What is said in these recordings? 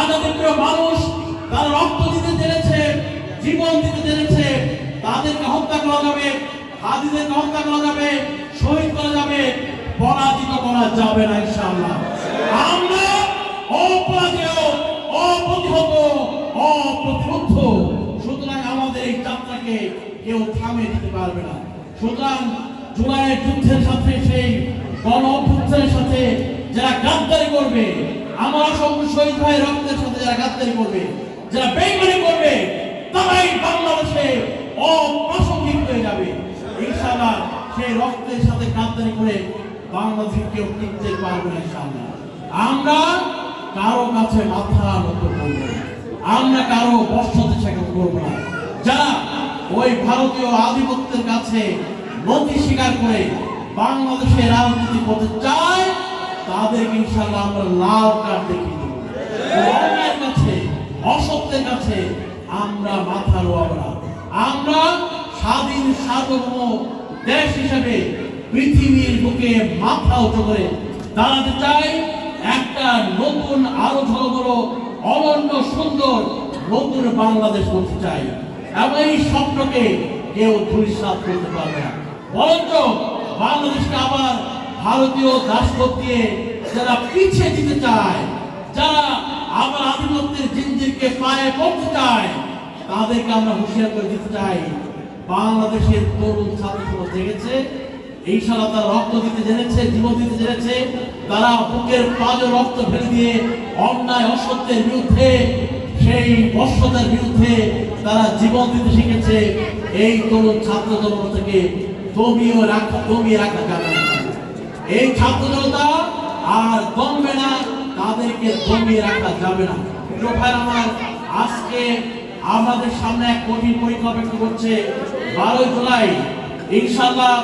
আজাদীপ্রিয় মানুষ তারা রক্ত দিতে জেনেছে, জীবন দিতে জেনেছে, তাদেরকে হত্যা করা যাবে, হাদিদেরকে হত্যা করা যাবে, শহীদ করা যাবে, পরাজিত করা যাবে না ইনশাআল্লাহ। আমরা অপরাজেয়, অপ্রতিহত, অপ্রতিরোধ। সুতরাং আমাদের এই যাত্রাকে কেউ থামিয়ে দিতে পারবে না। সুতরাং জুলাইয়ের যুদ্ধের সাথে, সেই গণ অভ্যুত্থানের সাথে যারা গাদ্দারি করবে, আমার অসংখ্য শহীদ ভাই রক্তের সাথে যারা গাদ্দারি করবে, যারা বেইমানি করবে, তারাই বাংলাদেশে অপ্রাসঙ্গিক হয়ে যাবে ইনশাআল্লাহ। সেই রক্তের সাথে গাদ্দারি করে বাংলাদেশে কেউ টিকতে পারবে না ইনশাআল্লাহ। আমরা কারো কাছে মাথা নত করব না, আমরা কারো বর্ষতে সেখানে করবো না। যারা ওই ভারতীয় আধিপত্যের কাছে নতি স্বীকার করে বাংলাদেশে রাজনীতি করতে চায়, তাদেরকে ইনশাআল্লাহ আমরা লাল কার্ড দেখিয়ে দেব। অন্যায়ের কাছে, অসত্যের কাছে আমরা মাথা নোয়াব না। আমরা স্বাধীন সার্বভৌম দেশ হিসেবে পৃথিবীর বুকে মাথা উঁচু করে দাঁড়াতে চাই। একটা নতুন, আরো ঝলমলো, অনন্য, সুন্দর নতুন বাংলাদেশ করতে চাই। এবং এই স্বপ্নকে কেউ ধূলিসাৎ করতে পারবে না। বরঞ্চ বাংলাদেশকে আবার ভারতীয় দাসত্ব দিয়ে যারা পিছিয়ে দিতে চায়, যারা আবার আধিপত্যের জিঞ্জিরকে পায়ে পড়তে চায়, তাদেরকে আমরা হুঁশিয়ার করে দিতে চাই। বাংলাদেশের তরুণ ছাত্র জেগেছে, ইনশাআল্লাহ তারা রক্ত দিতে জেনেছে, জীবন দিতে জেনেছে। তারা বুকের পাজে রক্ত ফেলে দিয়ে অন্যায় অসত্যের বিরুদ্ধে, সেই বর্ষতার বিরুদ্ধে তারা জীবন দিতে শিখেছে। এই তরুণ ছাত্র জনতা থেকে দমিয়ে রাখা যাবে না। এই ছাত্র জনতা আর দমবে না, তাদেরকে দমিয়ে রাখা যাবে না। আমার আজকে আমাদের সামনে এক কঠিন পরীক্ষা অপেক্ষা করছে। 12 জুলাই ইনশাআল্লাহ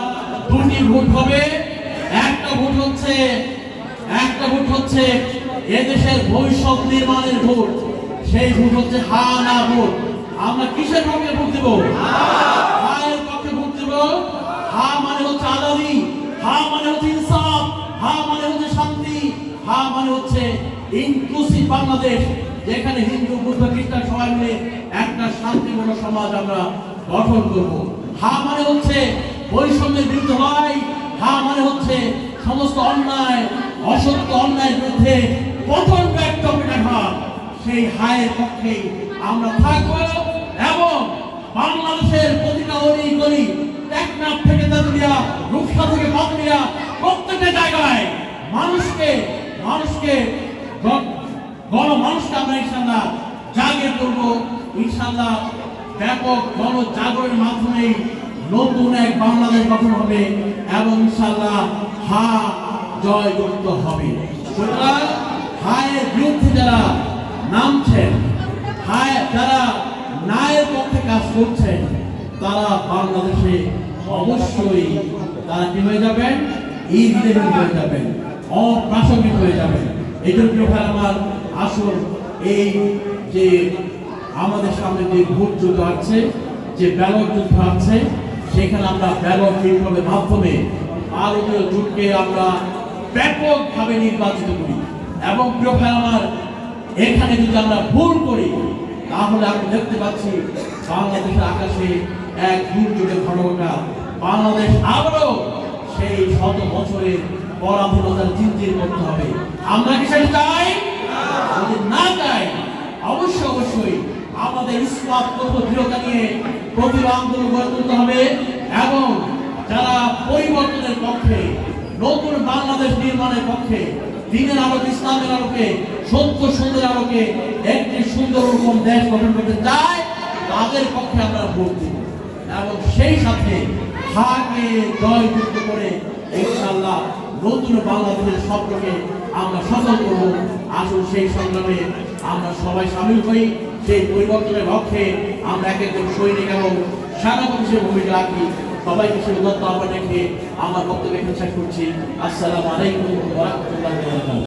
দুটি ভোট হবে। একটা ভোট হচ্ছে এদেশের ভবিষ্যৎ নির্মাণের ভোট। সেই ভোট হচ্ছে হা না ভোট। আমরা কিসের পক্ষে ভোট দেব? হা এর পক্ষে ভোট দেব। হা মানে হচ্ছে আজাদী, হা মানে হচ্ছে ইনসাফ, হা মানে হচ্ছে শান্তি, হা মানে হচ্ছে ইনক্লুসিভ বাংলাদেশ, যেখানে হিন্দু, বৌদ্ধ, খ্রিস্টান সবাই মিলে একটা শান্তিপূর্ণ সমাজ আমরা গঠন করব। হা মানে হচ্ছে বৈষম্যের বিরুদ্ধে লড়াই, হা মানে হচ্ছে সমস্ত অন্যায়, অসত্য, অন্যায়ের বিরুদ্ধে পতন ব্যক্ত পিঠাঘাত। সেই হায়ের পক্ষে আমরা থাকবো এবং বাংলাদেশের প্রতিটা অলি গলি, টেকনাফ থেকে তেতুলিয়া, রূপসা থেকে পাতুলিয়া, প্রত্যেকটা জায়গায় মানুষকে গণমানুষকে আমরা ইনশাআল্লাহ জাগিয়ে তুলবো। ইনশাআল্লাহ ব্যাপক গণজাগরণের মাধ্যমে নতুন এক বাংলাদেশ গঠন হবে এবং ইনশাআল্লাহ হা জয়যুক্ত হবে। সুতরাং হায়ের বিরুদ্ধে যারা নামছেন, যারা ন্যায়ের পক্ষে কাজ করছেন, তারা বাংলাদেশে অবশ্যই তারা কি হয়ে যাবেন? ইররিলেভেন্ট হয়ে যাবেন, অপ্রাসঙ্গিক হয়ে যাবেন। এই জন্য আমার আসল এই যে আমাদের সামনে যে ভোট যুদ্ধ আছে, যে ব্যালট যুদ্ধ আছে, সেখানে আমরা ব্যালট বিপ্লবের মাধ্যমে ভারতীয় জোটকে আমরা ব্যাপকভাবে নির্বাচিত করি। এবং প্রিয় ভাই আমার, এখানে যদি আমরা ভুল করি, তাহলে আমরা দেখতে পাচ্ছি বাংলাদেশের আকাশে এক দুর্যোগের ঘটনা। বাংলাদেশ আবারও সেই 100 বছরের পরাধীনতার জিঞ্জির করতে হবে। আমরা কি সেটা চাই? যদি না চাই, অবশ্যই আমাদের ইসলাম দৃঢ়তা নিয়ে প্রতিভা আন্দোলন গড়ে তুলতে হবে এবং যারা পরিবর্তনের পক্ষে, নতুন বাংলাদেশ নির্মাণের পক্ষে, দিনের আলোকে, ইসলামের আলোকে, সত্য সুন্দর আলোকে একটি সুন্দর রকম দেশ গঠন করতে চায়, তাদের পক্ষে আমরা ভোট দিব এবং সেই সাথে হাকে জয়যুক্ত করে ইনশাআল্লাহ নতুন বাংলাদেশের স্বপ্নকে আমরা সফল করব। আসুন সেই সংগ্রামে আমরা সবাই সামিল হই। সেই পরিবর্তনের লক্ষ্যে আমরা এক একজন সৈনিক এবং সেনাপতি হিসেবে ভূমিকা রাখি। সবাইকে সেই উদাত্ত আহ্বান রেখে আমার বক্তব্য এখানে শেষ করছি। আসসালামু আলাইকুম ওয়া রাহমাতুল্লাহি ওয়া বারাকাতুহু।